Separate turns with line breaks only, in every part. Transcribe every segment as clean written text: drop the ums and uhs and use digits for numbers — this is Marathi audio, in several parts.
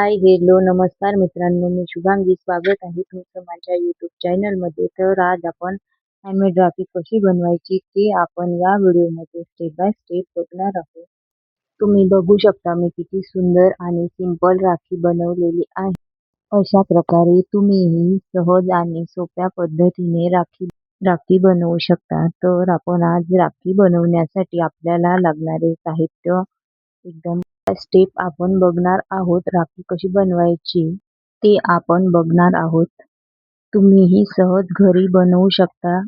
हाय, हेल्लो, नमस्कार मित्रांनो, मी शुभांगी. स्वागत आहे तुमचं माझ्या यूट्यूब चॅनलमध्ये. तर आज आपण हँडमेड राखी कशी बनवायची ते आपण या व्हिडिओमध्ये स्टेप बाय स्टेप बघणार आहोत. तुम्ही बघू शकता मी किती सुंदर आणि सिंपल राखी बनवलेली आहे. अशा प्रकारे तुम्हीही सहज आणि सोप्या पद्धतीने राखी बनवू शकता. तर आपण आज राखी बनवण्यासाठी आपल्याला लागणारे साहित्य एकदम स्टेप आपण बघणार आहोत. राखी कशी बनवायची ते आपण बघणार आहोत. तुम्हीही सहज घरी बनवू शकता.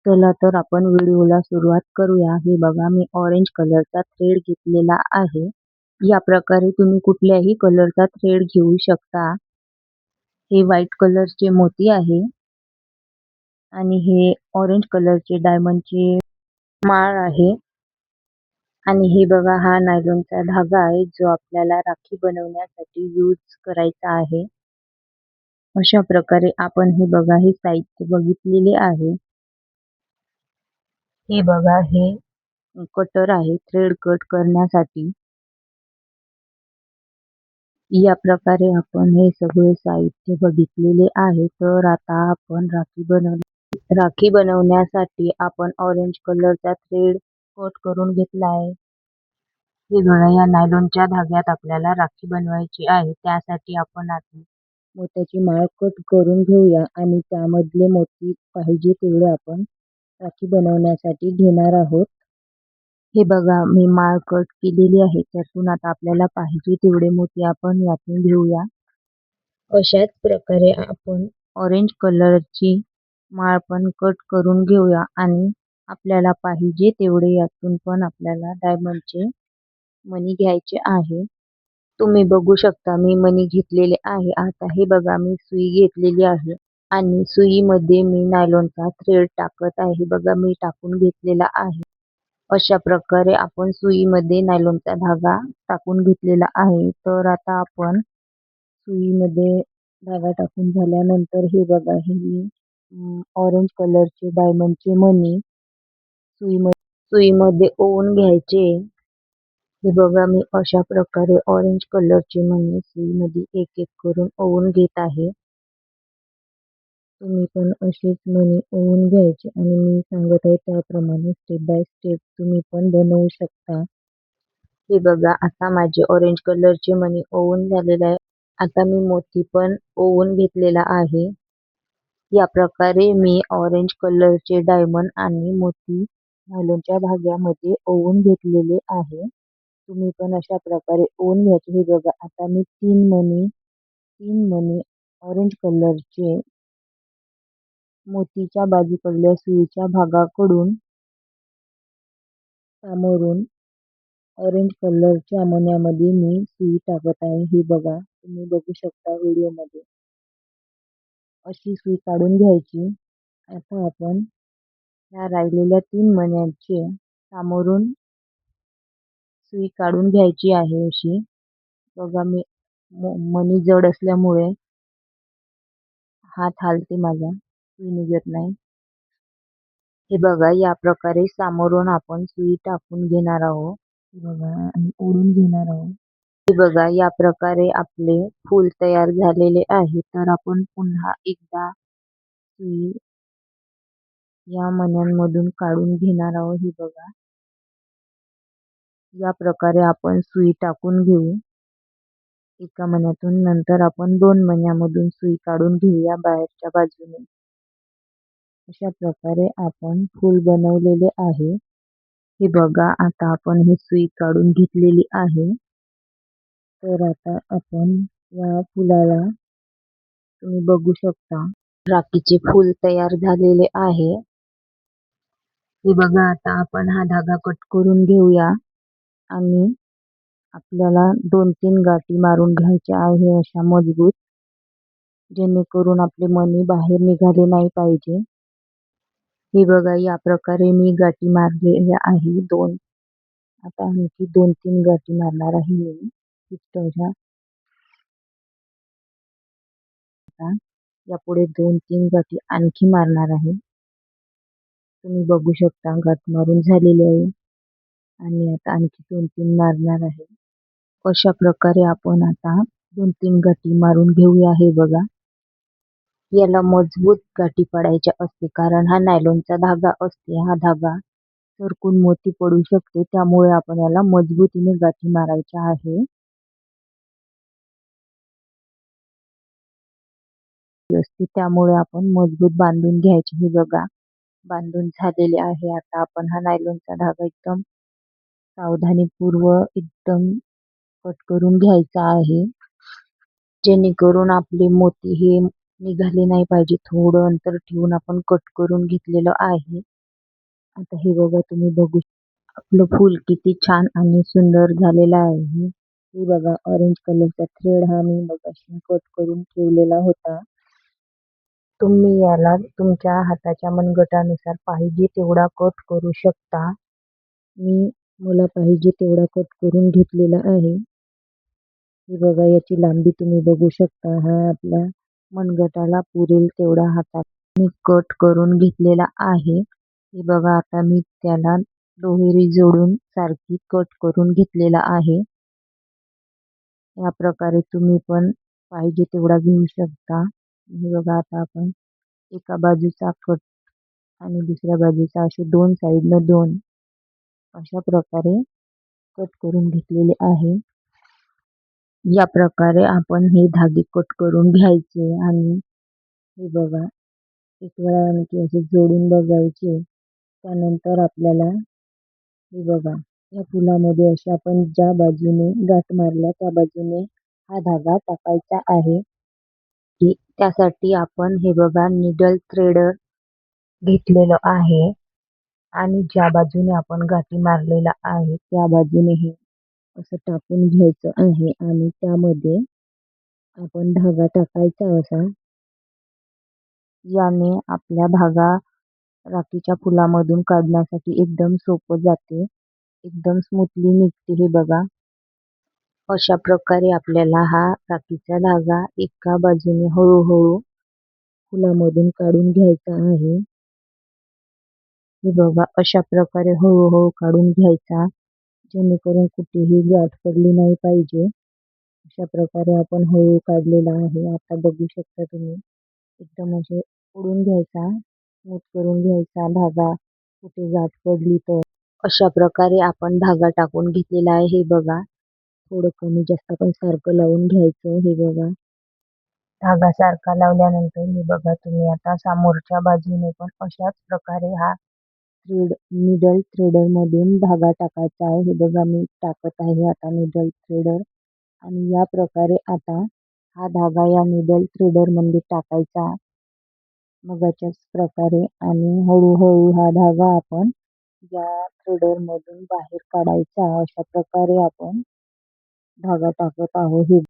चला तर आपण व्हिडिओला सुरुवात करूया. हे बघा, मी ऑरेंज कलरचा थ्रेड घेतलेला आहे. या प्रकारे तुम्ही कुठल्याही कलरचा थ्रेड घेऊ शकता. हे व्हाईट कलरचे मोती आहे आणि हे ऑरेंज कलरचे डायमंडचे माळ आहे. आणि हे बघा, हा नायलॉनचा धागा आहे जो आपल्याला राखी बनवण्यासाठी यूज करायचा आहे. अशा प्रकारे आपण हे बघा, हे साहित्य बघितलेले आहे. हे बघा, हे कटर आहे थ्रेड कट करण्यासाठी. या प्रकारे आपण हे सगळे साहित्य बघितलेले आहे. तर आता आपण राखी बनवण्यासाठी आपण ऑरेंज कलरचा थ्रेड कट करून घेतला आहे. हे बघा, या नायलॉनच्या धाग्यात आपल्याला राखी बनवायची आहे. त्यासाठी आपण आधी मोत्याची माळ कट करून घेऊया आणि त्यामधले मोती पाहिजे तेवढे आपण राखी बनवण्यासाठी घेणार आहोत. हे बघा, मी माळ कट केलेली आहे. त्यातून आता आपल्याला पाहिजे तेवढे मोती आपण यातून घेऊया. अशाच प्रकारे आपण ऑरेंज कलरची माळ पण कट करून घेऊया आणि आपल्याला पाहिजे तेवढे यातून पण आपल्याला डायमंडचे मणी घ्यायचे आहे. तुम्ही बघू शकता मी मणी घेतलेले आहे. आता हे बघा, मी सुई घेतलेली आहे आणि सुईमध्ये मी नायलॉनचा थ्रेड टाकत आहे. बघा, मी टाकून घेतलेला आहे. अशा प्रकारे आपण सुईमध्ये नायलॉनचा धागा टाकून घेतलेला आहे. तर आता आपण सुईमध्ये धागा टाकून झाल्यानंतर हे बघा, हे मी ऑरेंज कलरचे डायमंडचे मणी सुईमध्ये ओवून घ्यायचे. हे बघा, मी अशा प्रकारे ऑरेंज कलरचे मणी सुईमध्ये एक एक करून ओवून घेत आहे. तुम्ही पण असेच मणी ओवून घ्यायचे आणि मी सांगत आहे त्याप्रमाणे स्टेप बाय स्टेप तुम्ही पण बनवू शकता. हे बघा, आता माझे ऑरेंज कलरचे मणी ओवून झालेले आहे. आता मी मोती पण ओवून घेतलेला आहे. या प्रकारे मी ऑरेंज कलरचे डायमंड आणि मोती नायलॉनच्या धाग्यामध्ये ओवून घेतलेले आहे. तुम्ही पण अशा प्रकारे ओवून घ्यायचे. हे बघा, आता मी तीन मणी ऑरेंज कलरचे मोतीच्या बाजूकडल्या सुईच्या भागाकडून सामोरून ऑरेंज कलरच्या मण्यामध्ये मी सुई टाकत आहे. हे बघा, तुम्ही बघू शकता व्हिडिओमध्ये. अशी सुई काढून घ्यायची. आता आपण ह्या राहिलेल्या 3 मण्यांचे सामोरून सुई काढून घ्यायची आहे अशी. बघा, मी मणी जड असल्यामुळे हात हालते माझा, सुई निघत नाही. हे बघा, या प्रकारे सामोरून आपण सुई टाकून घेणार आहोत. हे बघा, आणि ओढून घेणार आहोत. हे बघा, या प्रकारे आपले फूल तयार झालेले आहे. तर आपण पुन्हा एकदा सुई या मण्यांमधून काढून घेणार आहोत. हे बघा, या प्रकारे आपण सुई टाकून घेऊ एका मण्यातून. नंतर आपण 2 मण्यामधून सुई काढून घेऊया बाहेरच्या बाजूने. अशा प्रकारे आपण फूल बनवलेले आहे. हे बघा, आता आपण ही सुई काढून घेतलेली आहे. तर आता आपण या फुलाला तुम्ही बघू शकता राखीचे फूल तयार झालेले आहे. हे बघा, आता आपण हा धागा कट करून घेऊया आणि आपल्याला 2-3 गाठी मारून घ्यायच्या आहे अशा मजबूत, जेणेकरून आपले मणी बाहेर निघाले नाही पाहिजे. हे बघा, या प्रकारे मी गाठी मारलेल्या आहे 2. आता आणखी 2-3 गाठी मारणार आहे मी पिस्टलच्या. यापुढे 2-3 गाठी आणखी मारणार आहे. तुम्ही बघू शकता गाठ मारून झालेली आहे आणि आता आणखी 2-3 मारणार आहे. अशा प्रकारे आपण आता 2-3 गाठी मारून घेऊया. हे बघा, याला मजबूत गाठी पडायच्या असते कारण हा नायलॉनचा धागा असते. हा धागा सरकून मोती पडू शकते, त्यामुळे आपण याला मजबूतीने गाठी मारायच्या आहे. त्यामुळे आपण मजबूत बांधून घ्यायचे. हे बघा, बांधून झालेले आहे. आता आपण हा नायलॉनचा धागा एकदम सावधानीपूर्वक एकदम कट करून घ्यायचा आहे, जेणेकरून आपले मोती हे निघाले नाही पाहिजे. थोडं अंतर ठेवून आपण कट करून घेतलेलं आहे. आता हे बघा, तुम्ही बघू आपलं फूल किती छान आणि सुंदर झालेलं आहे. हे बघा, ऑरेंज कलरचा थ्रेड हा मी मगाशी कट करून ठेवलेला होता. तुम्ही याला तुमच्या हाताच्या मनगटानुसार पाहिजे तेवढा कट करू शकता. मला पाहिजे तेवढा कट करून घेतलेला आहे. हे बघा, याची लांबी तुम्ही बघू शकता. हा आपल्या मनगटाला पुरेल तेवढा हातात मी कट करून घेतलेला आहे. हे बघा, आता मी त्याला दुहेरी जोडून सारखी कट करून घेतलेला आहे. या प्रकारे तुम्ही पण पाहिजे तेवढा घेऊ शकता. हे बघा, आता आपण एका बाजूचा कट आणि दुसऱ्या बाजूचा असे 2 साइडनं 2 अशा प्रकारे कट करून घेतलेले आहे. या प्रकारे आपण हे धागे कट करून घ्यायचे आणि हे बघा, एक वेळा आणखी असे जोडून बघायचे. त्यानंतर आपल्याला हे बघा, या फुलामध्ये अशी आपण ज्या बाजूने गाठ मारल्या त्या बाजूने हा धागा टाकायचा आहे. त्यासाठी आपण हे बघा, निडल थ्रेडर घेतलेलं आहे आणि ज्या बाजूने आपण गाठी मारलेला आहे त्या बाजूने हे असं टाकून घ्यायचं आहे आणि त्यामध्ये आपण धागा टाकायचा असा. याने आपल्या धागा राखीच्या फुलामधून काढण्यासाठी एकदम सोपं जाते, एकदम स्मूथली निघते. हे बघा, अशा प्रकारे आपल्याला हा राखीचा धागा एका बाजूने हळूहळू फुलामधून काढून घ्यायचा आहे. हे बघा, अशा प्रकारे हळूहळू काढून घ्यायचा, जेणेकरून कुठेही गाठ पडली नाही पाहिजे. अशा प्रकारे आपण हळू काढलेला आहे. आता बघू शकता तुम्ही, एकदम असे ओढून घ्यायचा, स्मूथ करून घ्यायचा धागा, कुठे गाठ पडली तर. अशा प्रकारे आपण धागा टाकून घेतलेला आहे. हे बघा, थोडं कमी जास्त आपण सारखं लावून घ्यायचं. हे बघा, धागा सारखा लावल्यानंतर हे बघा, तुम्ही आता समोरच्या बाजूने पण अशाच प्रकारे हा निडल थ्रेडर मधून धागा टाकायचा आहे. हे बघा, मी टाकत आहे आता निडल थ्रेडर आणि या प्रकारे आता हा धागा या निडल थ्रेडर मध्ये टाकायचा मगाच्याच प्रकारे आणि हळूहळू हा धागा आपण या थ्रेडर मधून बाहेर काढायचा. अशा प्रकारे आपण धागा टाकत आहोत.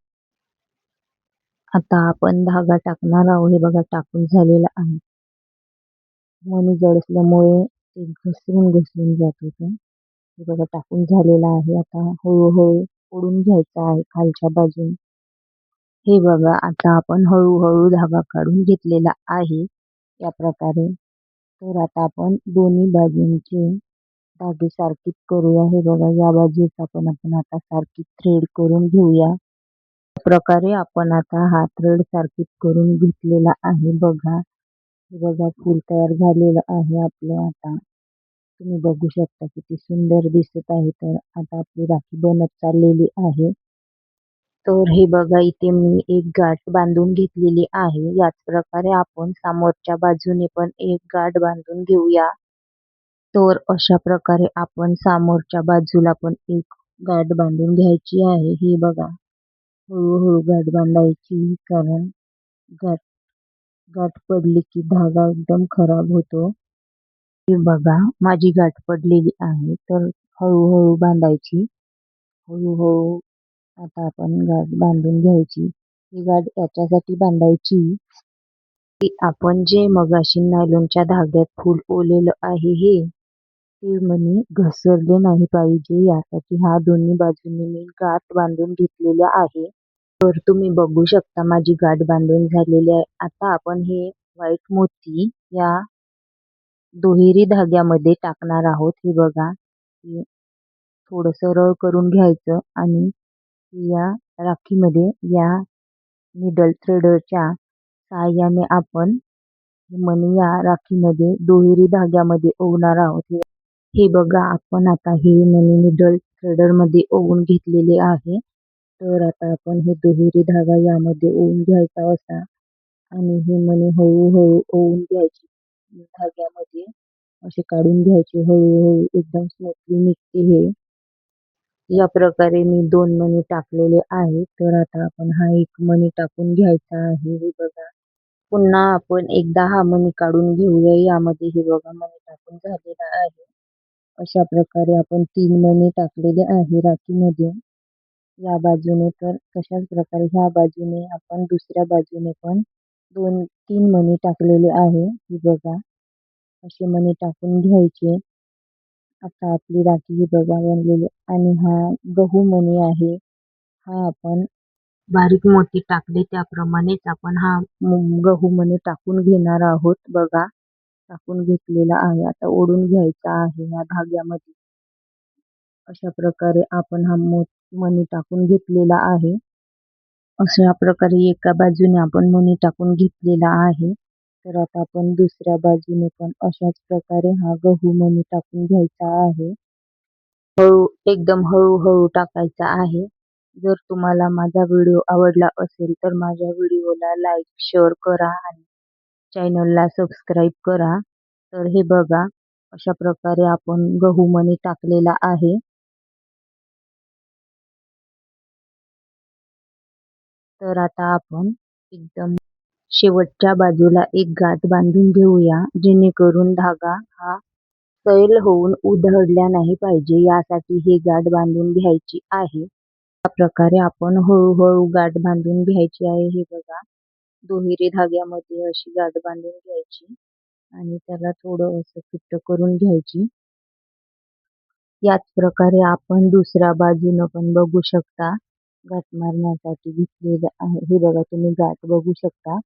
आता आपण धागा टाकणार आहोत. हे बघा, टाकून झालेला आहे. मणी जड असल्यामुळे ते घसरून जात होतं. हे बघा, टाकून झालेला आहे. आता हळूहळू ओढून घ्यायचा आहे खालच्या बाजून. हे बघा, आता आपण हळूहळू धागा काढून घेतलेला आहे या प्रकारे. तर आता आपण दोन्ही बाजूंचे धागे सारखीच करूया. हे बघा, या बाजूचा पण आपण आता सारखी थ्रेड करून घेऊया. प्रकारे आपण आता हा थ्रेड सारखीच करून घेतलेला आहे. बघा, हे बघा, फूल तयार झालेलं आहे आपलं. आता तुम्ही बघू शकता किती सुंदर दिसत आहे. तर आता आपली राखी बनत चाललेली आहे. तर हे बघा, इथे मी एक गाठ बांधून घेतलेली आहे. याच प्रकारे आपण समोरच्या बाजूने पण एक गाठ बांधून घेऊया. तर अशा प्रकारे आपण समोरच्या बाजूला पण एक गाठ बांधून घ्यायची आहे. हे बघा, हळूहळू गाठ बांधायची, कारण गाठ गाठ पडली की धागा एकदम खराब होतो. हे बघा, माझी गाठ पडलेली आहे, तर हळूहळू बांधायची. हळूहळू आता आपण गाठ बांधून घ्यायची. ही गाठ याच्यासाठी बांधायची की आपण जे मगाशी नायलॉनच्या धाग्यात फूल ओवलेलं आहे ते मणी घसरले नाही पाहिजे, यासाठी हा दोन्ही बाजूंनी मी गाठ बांधून घेतलेल्या आहे. तर तुम्ही बघू शकता माझी गाठ बांधून झालेली आहे. आता आपण हे व्हाईट मोती या दुहेरी धाग्यामध्ये टाकणार आहोत. हे बघा, थोडं सरळ करून घ्यायचं आणि या राखीमध्ये या निडल थ्रेडरच्या साहाय्याने आपण मणी या राखीमध्ये दुहेरी धाग्यामध्ये ओवणार आहोत. हे बघा, आपण आता हे मणी निडल थ्रेडरमध्ये ओवून घेतलेले आहे. तर आता आपण हे दुहेरी धागा यामध्ये ओवून घ्यायचा असा आणि हे मणी हळूहळू ओवून घ्यायचे धाग्यामध्ये, असे काढून घ्यायचे हळूहळू. एकदम स्मूथली निघते हे. या प्रकारे मी 2 मणी टाकलेले आहेत. तर आता आपण हा एक मणी टाकून घ्यायचा आहे. हे बघा, पुन्हा आपण एकदा हा मणी काढून घेऊया. यामध्ये हे बघा मणी टाकून झालेला आहे. अशा प्रकारे आपण 3 मणी टाकलेले आहे राखीमध्ये या बाजूने. तर तशाच प्रकारे ह्या बाजूने आपण दुसऱ्या बाजूने पण 2-3 मणी टाकलेले आहे. हे बघा, असे मणी टाकून घ्यायचे. आता आपली राखी ही बघा बनलेली. आणि हा गहू मणी आहे. हा आपण बारीक मोती टाकले त्याप्रमाणेच आपण हा गहू मणी टाकून घेणार आहोत. बघा, टाकून घेतलेला आहे. आता ओढून घ्यायचा आहे या धाग्यामध्ये. अशा प्रकारे आपण हा मणी टाकून घेतलेला आहे. अशा प्रकारे एका बाजूने आपण मणी टाकून घेतलेला आहे. तर आता आपण दुसऱ्या बाजूने पण अशाच प्रकारे हा गहू मणी टाकून घ्यायचा आहे. एकदम हळूहळू टाकायचा आहे. जर तुम्हाला माझा व्हिडिओ आवडला असेल तर माझ्या व्हिडिओला लाईक, शेअर करा आणि चॅनलला सबस्क्राईब करा. तर हे बघा, अशा प्रकारे आपण गहू मणी टाकलेला आहे. तर आता आपण एकदम शेवटच्या बाजूला एक गाठ बांधून घेऊया, जेणेकरून धागा हा सैल होऊन उधळला नाही पाहिजे, यासाठी ही गाठ बांधून घ्यायची आहे. अशा प्रकारे आपण हळूहळू गाठ बांधून घ्यायची आहे. हे बघा, दुहेरी धाग्यामध्ये अशी गाठ बांधून घ्यायची आणि त्याला थोडं असं फिट्ट करून घ्यायची. याच प्रकारे आपण दुसऱ्या बाजूनं पण बघू शकता. गाठ मारण्यासाठी घेतलेलं आहे. हे बघा, तुम्ही गाठ बघू शकता.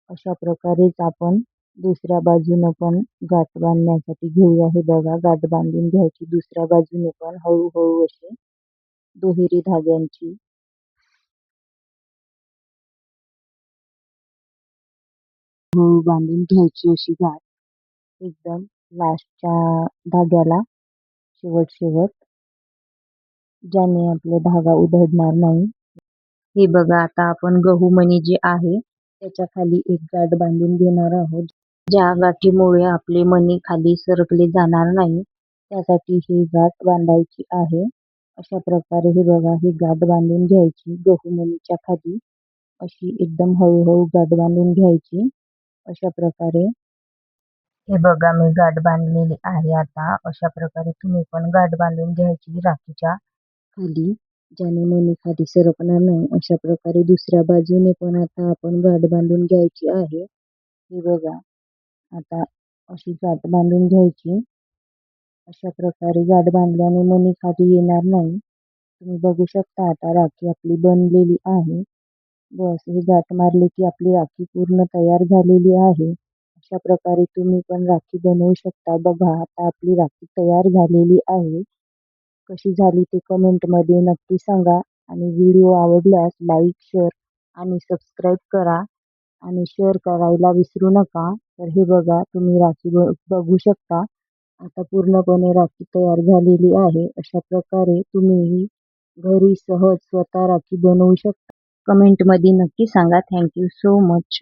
अशा प्रकारेच आपण दुसऱ्या बाजूनं पण गाठ बांधण्यासाठी घेऊया. हे बघा, गाठ बांधून घ्यायची दुसऱ्या बाजूने पण हळूहळू अशी दुहेरी धाग्यांची. हळू बांधून घ्यायची अशी गाठ एकदम लास्टच्या धाग्याला, शेवट ज्याने आपला धागा उधळणार नाही. हे बघा, आता आपण गहू मणी जे आहे त्याच्या खाली एक गाठ बांधून घेणार आहोत, ज्या गाठीमुळे आपले मणी खाली सरकले जाणार नाही, त्यासाठी ही गाठ बांधायची आहे. अशा प्रकारे हे बघा, ही गाठ बांधून घ्यायची गहू मणीच्या खाली. अशी एकदम हळूहळू गाठ बांधून घ्यायची. अशा प्रकारे हे बघा, मी गाठ बांधलेली आहे. आता अशा प्रकारे तुम्ही पण गाठ बांधून घ्यायची राखीच्या खाली, ज्याने मणी खाली सरकणार नाही. अशा प्रकारे दुसऱ्या बाजूने पण आता आपण गाठ बांधून घ्यायची आहे. हे बघा, आता अशी गाठ बांधून घ्यायची. अशा प्रकारे गाठ बांधल्याने मणी खाली येणार नाही. तुम्ही बघू शकता आता राखी आपली बनलेली आहे. बस, ही गाठ मारली की आपली राखी पूर्ण तयार झालेली आहे. अशा प्रकारे तुम्ही पण राखी बनवू शकता. बघा, आता आपली राखी तयार झालेली आहे. कशी झाली ते कमेंटमध्ये नक्की सांगा आणि व्हिडिओ आवडल्यास लाईक, शेअर आणि सबस्क्राईब करा आणि शेअर करायला विसरू नका. तर हे बघा, तुम्ही राखी बघू शकता. आता पूर्णपणे राखी तयार झालेली आहे. अशा प्रकारे तुम्हीही घरी सहज स्वतः राखी बनवू शकता. कमेंटमध्ये नक्की सांगा. Thank you so much.